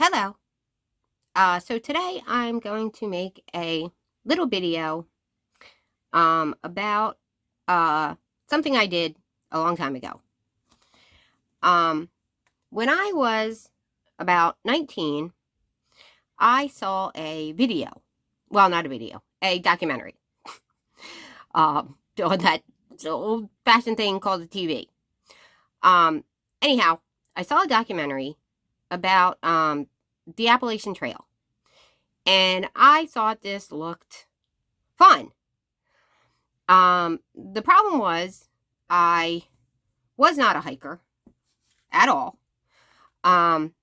Hello. So today I'm going to make a little video about something I did a long time ago. Um, when I was about 19, I saw a video. Well, not a video, a documentary. On that old-fashioned thing called the TV. Um, Anyhow, I saw a documentary about the Appalachian Trail, and I thought this looked fun. The problem was I was not a hiker at all. Um,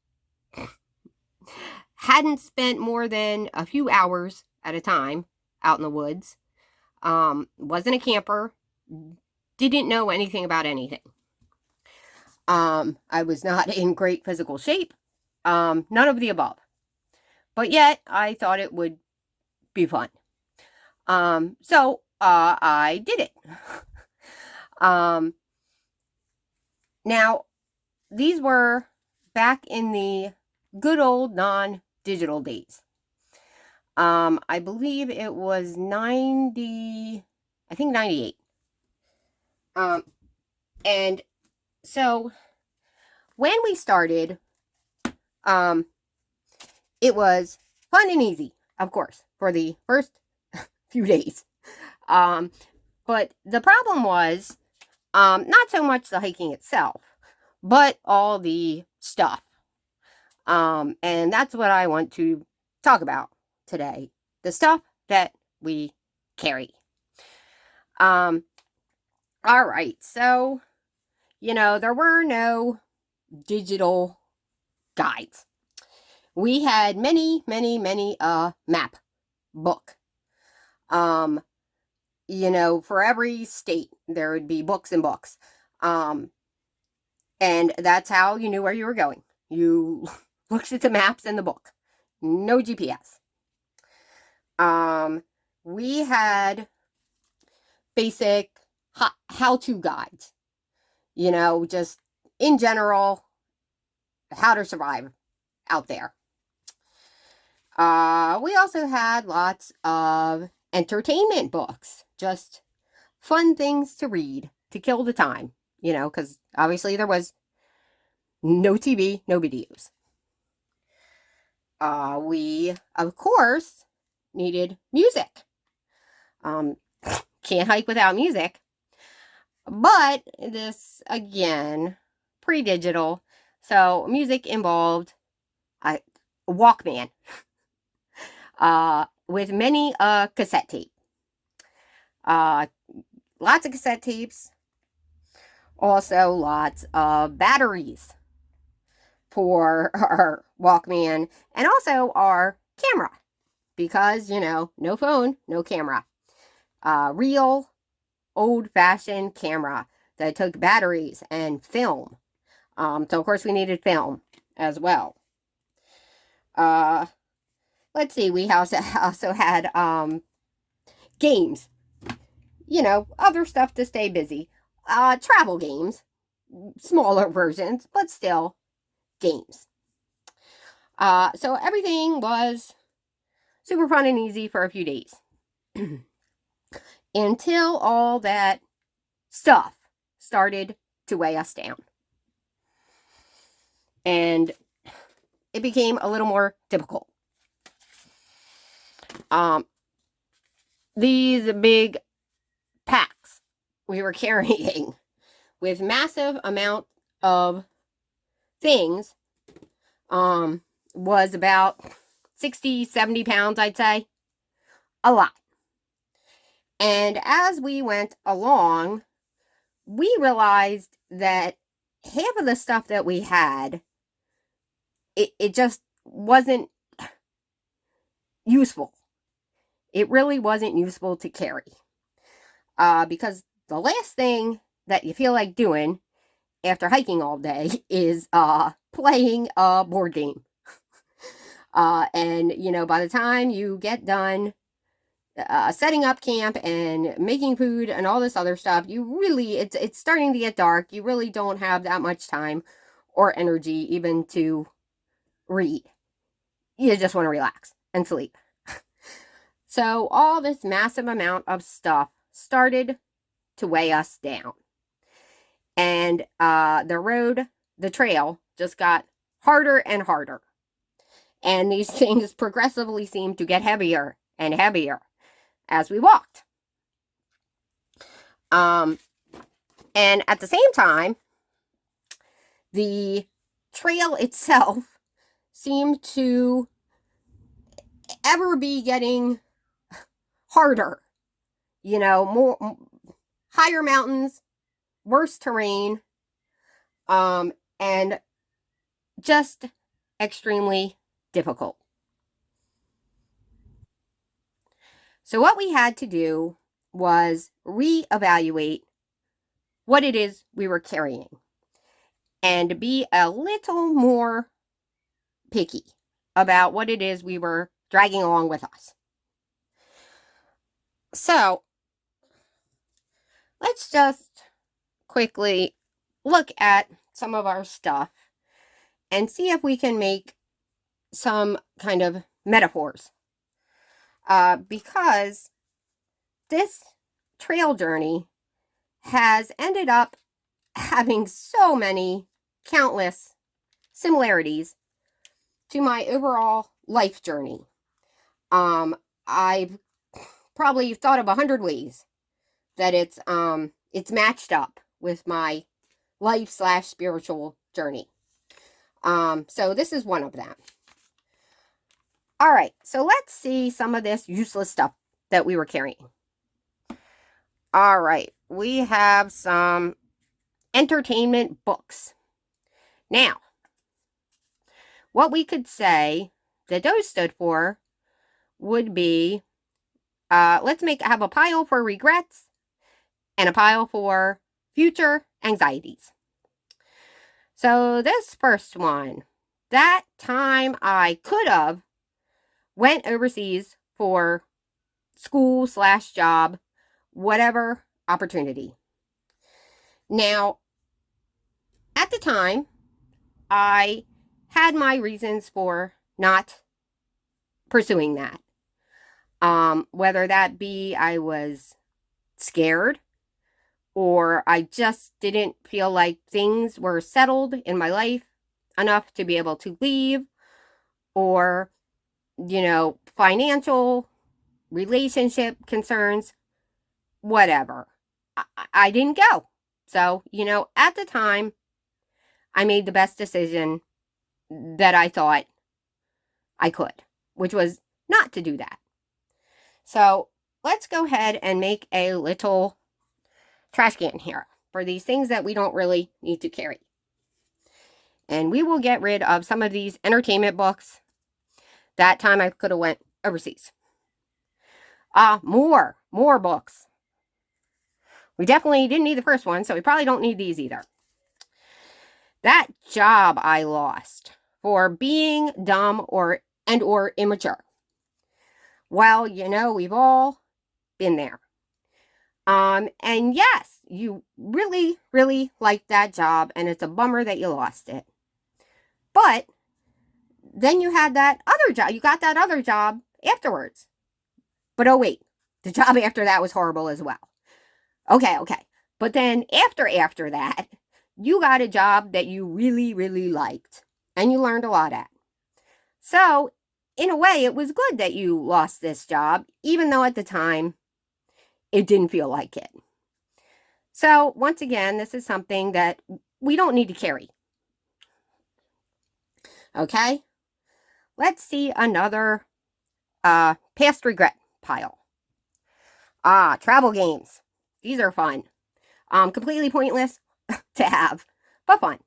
hadn't spent more than a few hours at a time out in the woods. Wasn't a camper. Didn't know anything about anything. I was not in great physical shape. None of the above. But yet, I thought it would be fun. So I did it. Now, these were back in the good old non-digital days. I believe it was 98. And so when we started, it was fun and easy, of course, for the first few days. But the problem was, not so much the hiking itself, but all the stuff. And that's what I want to talk about today. The stuff that we carry. All right. So, there were no digital guides. We had many map book. For every state, there would be books and books. And that's how you knew where you were going. You looked at the maps in the book. No GPS. We had basic how-to guides. Just in general, how to survive out there. We also had lots of entertainment books. Just fun things to read to kill the time. Because obviously there was no TV, no videos. We, of course, needed music. Can't hike without music. But this, again, pre-digital. So music involved a Walkman. With many cassette tape. Lots of cassette tapes. Also, lots of batteries for our Walkman, and also our camera, because, no phone, no camera. Real old-fashioned camera that took batteries and film. So, of course, we needed film as well. Let's see, we also had games. Other stuff to stay busy. Travel games. Smaller versions, but still games. So everything was super fun and easy for a few days. Until all that stuff started to weigh us down. And it became a little more difficult. These big packs we were carrying with massive amount of things was about 60, 70 pounds, I'd say. A lot. And as we went along, we realized that half of the stuff that we had, it just wasn't useful. It really wasn't useful to carry. Because the last thing that you feel like doing after hiking all day is playing a board game. And, by the time you get done setting up camp and making food and all this other stuff, it's starting to get dark. You really don't have that much time or energy even to read. you just want to relax and sleep. So all this massive amount of stuff started to weigh us down. And the trail just got harder and harder. And these things progressively seemed to get heavier and heavier as we walked. And at the same time, the trail itself seemed to ever be getting harder. More higher mountains, worse terrain, and just extremely difficult. So what we had to do was reevaluate what it is we were carrying and be a little more picky about what it is we were dragging along with us. So let's just quickly look at some of our stuff and see if we can make some kind of metaphors. Because this trail journey has ended up having so many countless similarities to my overall life journey. I've probably thought of 100 ways that it's matched up with my life/spiritual journey. So this is one of them. All right, so let's see some of this useless stuff that we were carrying. All right, we have some entertainment books. Now, what we could say that those stood for would be, let's have a pile for regrets and a pile for future anxieties. So this first one, that time I could have went overseas for school/job, whatever opportunity. Now, at the time, I had my reasons for not pursuing that. Whether that be I was scared, or I just didn't feel like things were settled in my life enough to be able to leave, or, financial, relationship concerns, whatever. I didn't go. So, at the time, I made the best decision that I thought I could, which was not to do that. So let's go ahead and make a little trash can here for these things that we don't really need to carry. And we will get rid of some of these entertainment books. That time I could have went overseas. More books. We definitely didn't need the first one, so we probably don't need these either. That job I lost for being dumb or immature. Well, we've all been there. And yes, you really, really like that job, and it's a bummer that you lost it. But then you had that other job. You got that other job afterwards. But oh wait, the job after that was horrible as well. Okay. But then after that, you got a job that you really, really liked, and you learned a lot at. So, in a way, it was good that you lost this job, even though at the time, it didn't feel like it. So, once again, this is something that we don't need to carry. Okay? Let's see another past regret pile. Travel games. These are fun. Completely pointless to have, but fun.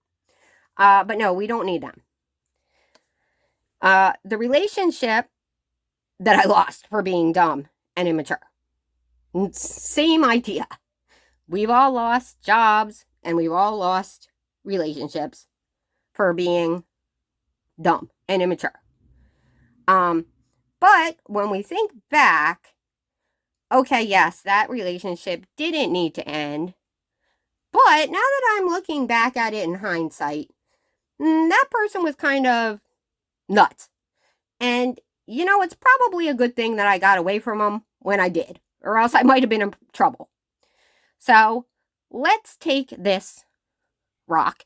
But no, we don't need them. The relationship that I lost for being dumb and immature. Same idea. We've all lost jobs and we've all lost relationships for being dumb and immature. But when we think back, okay, yes, that relationship didn't need to end. But now that I'm looking back at it in hindsight, that person was kind of nuts. And, it's probably a good thing that I got away from them when I did, or else I might have been in trouble. So let's take this rock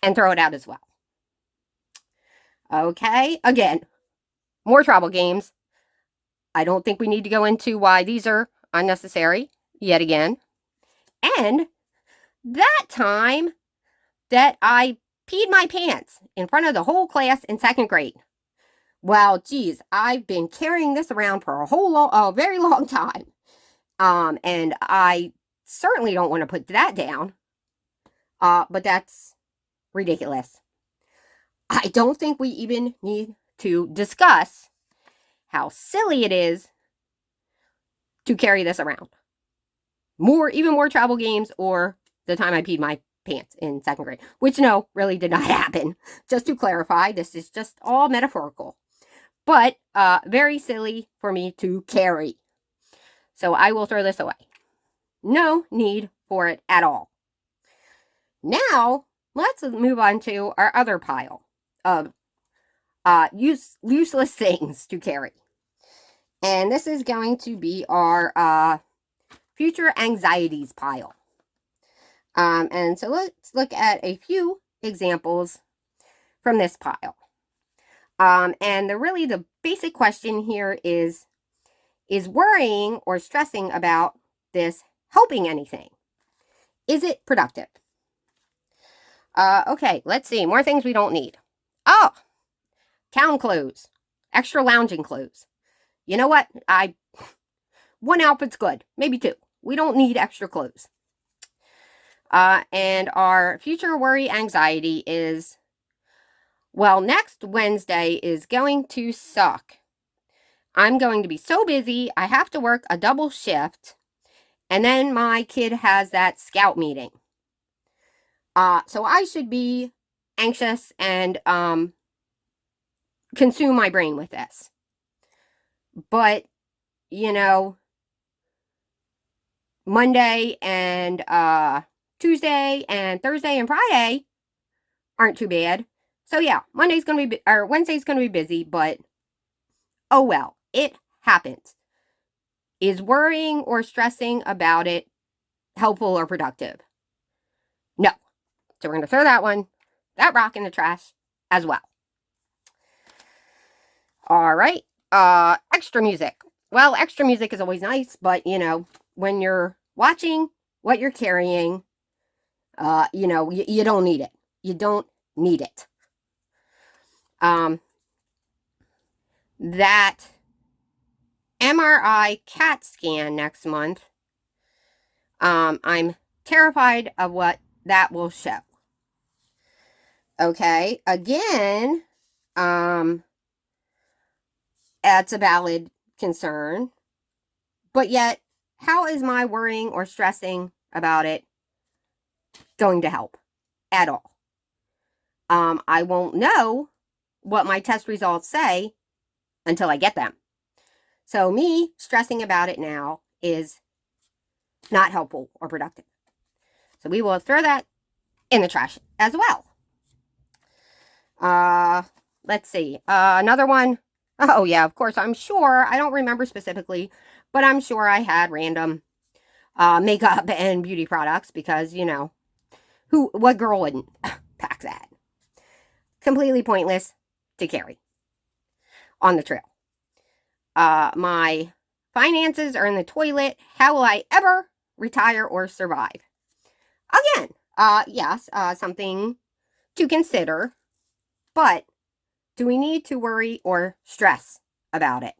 and throw it out as well. Okay, again, more trouble games. I don't think we need to go into why these are unnecessary yet again. And that time that I peed my pants in front of the whole class in 2nd grade. Well, geez, I've been carrying this around for a very long time. And I certainly don't want to put that down. But that's ridiculous. I don't think we even need to discuss how silly it is to carry this around. Even more travel games, or the time I peed my pants in 2nd grade, which no, really did not happen. Just to clarify, this is just all metaphorical, but very silly for me to carry. So I will throw this away. No need for it at all. Now, let's move on to our other pile of useless things to carry. And this is going to be our future anxieties pile. And so let's look at a few examples from this pile. And the basic question here is worrying or stressing about this helping anything? Is it productive? Okay, let's see. More things we don't need. Oh, town clothes. Extra lounging clothes. You know what? One outfit's good. Maybe 2. We don't need extra clothes. And our future worry anxiety is, well, next Wednesday is going to suck. I'm going to be so busy, I have to work a double shift, and then my kid has that scout meeting. So I should be anxious and consume my brain with this. But, Monday and Tuesday and Thursday and Friday aren't too bad. So yeah, Wednesday's going to be busy, but oh well, it happens. Is worrying or stressing about it helpful or productive? No. So we're going to throw that rock in the trash as well. All right. Extra music. Well, extra music is always nice, but when you're watching what you're carrying, you don't need it. You don't need it. That MRI CAT scan next month, I'm terrified of what that will show. Okay, again, that's a valid concern, but yet, how is my worrying or stressing about it going to help at all? I won't know what my test results say until I get them. So me stressing about it now is not helpful or productive. So we will throw that in the trash as well. Let's see. Another one. Oh yeah, of course, I'm sure. I don't remember specifically, but I'm sure I had random makeup and beauty products because, what girl wouldn't pack that? Completely pointless to carry on the trail. My finances are in the toilet. How will I ever retire or survive? Again, yes, something to consider, but do we need to worry or stress about it?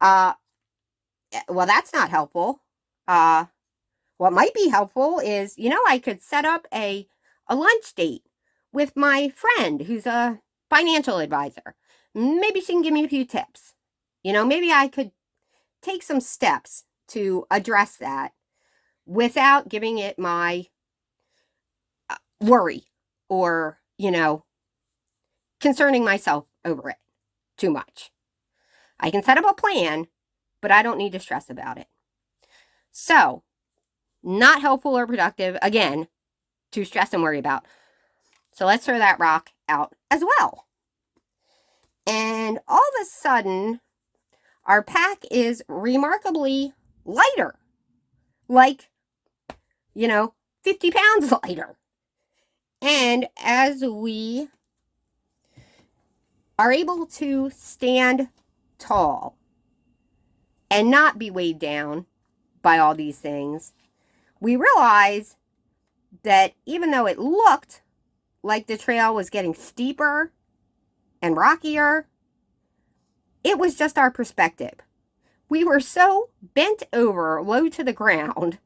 Well, that's not helpful. What might be helpful is, I could set up a lunch date with my friend who's a financial advisor. Maybe she can give me a few tips. Maybe I could take some steps to address that without giving it my worry or, concerning myself over it too much. I can set up a plan, but I don't need to stress about it. So, not helpful or productive, again, to stress and worry about. So let's throw that rock out as well. And all of a sudden, our pack is remarkably lighter. Like, 50 pounds lighter. And as we are able to stand tall and not be weighed down by all these things, we realize that even though it looked like the trail was getting steeper and rockier, it was just our perspective. We were so bent over, low to the ground,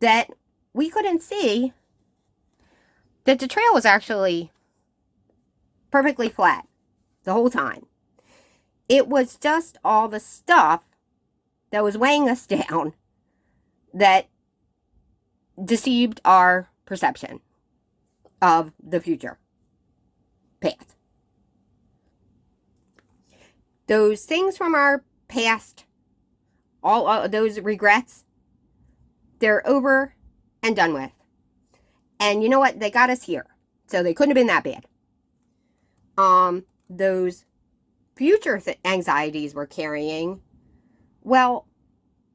that we couldn't see that the trail was actually perfectly flat the whole time. It was just all the stuff that was weighing us down that deceived our perception of the future path. Those things from our past, all those regrets, they're over and done with. And you know what? They got us here. So they couldn't have been that bad. Those future anxieties we're carrying, well,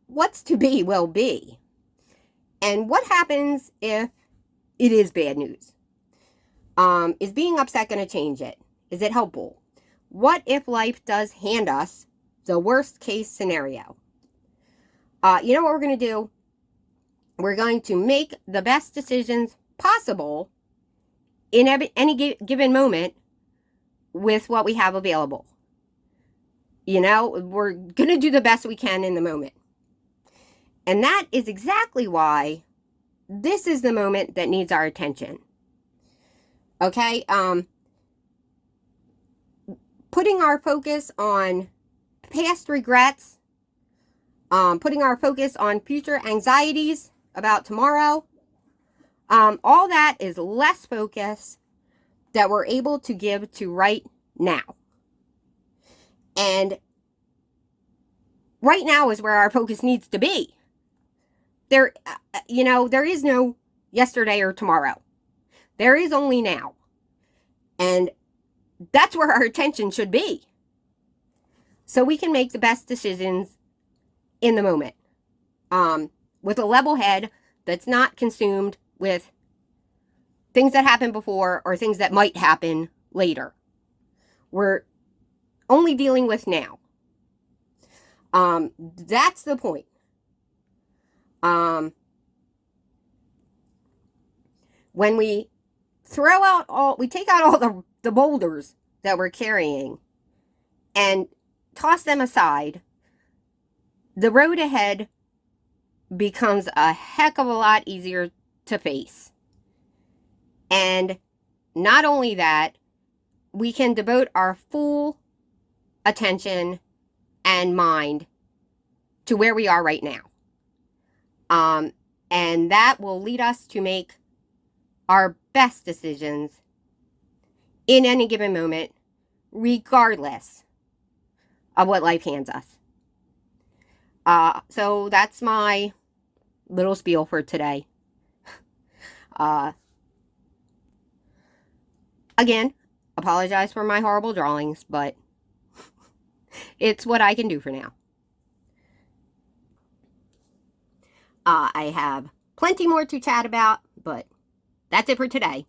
what's to be will be. And what happens if it is bad news? Is being upset going to change it? Is it helpful? What if life does hand us the worst case scenario? You know what we're going to do? We're going to make the best decisions possible in any given moment with what we have available. We're going to do the best we can in the moment. And that is exactly why this is the moment that needs our attention. Okay? Putting our focus on past regrets, putting our focus on future anxieties about tomorrow, all that is less focus that we're able to give to right now. And right now is where our focus needs to be. There is no yesterday or tomorrow. There is only now. And that's where our attention should be. So we can make the best decisions in the moment. With a level head that's not consumed with things that happened before or things that might happen later. We're only dealing with now. That's the point. When we take out all the boulders that we're carrying and toss them aside, the road ahead becomes a heck of a lot easier to face. And not only that, we can devote our full attention and mind to where we are right now. And that will lead us to make our best decisions in any given moment, regardless of what life hands us. So that's my little spiel for today. Again, apologize for my horrible drawings, but it's what I can do for now. I have plenty more to chat about, but that's it for today.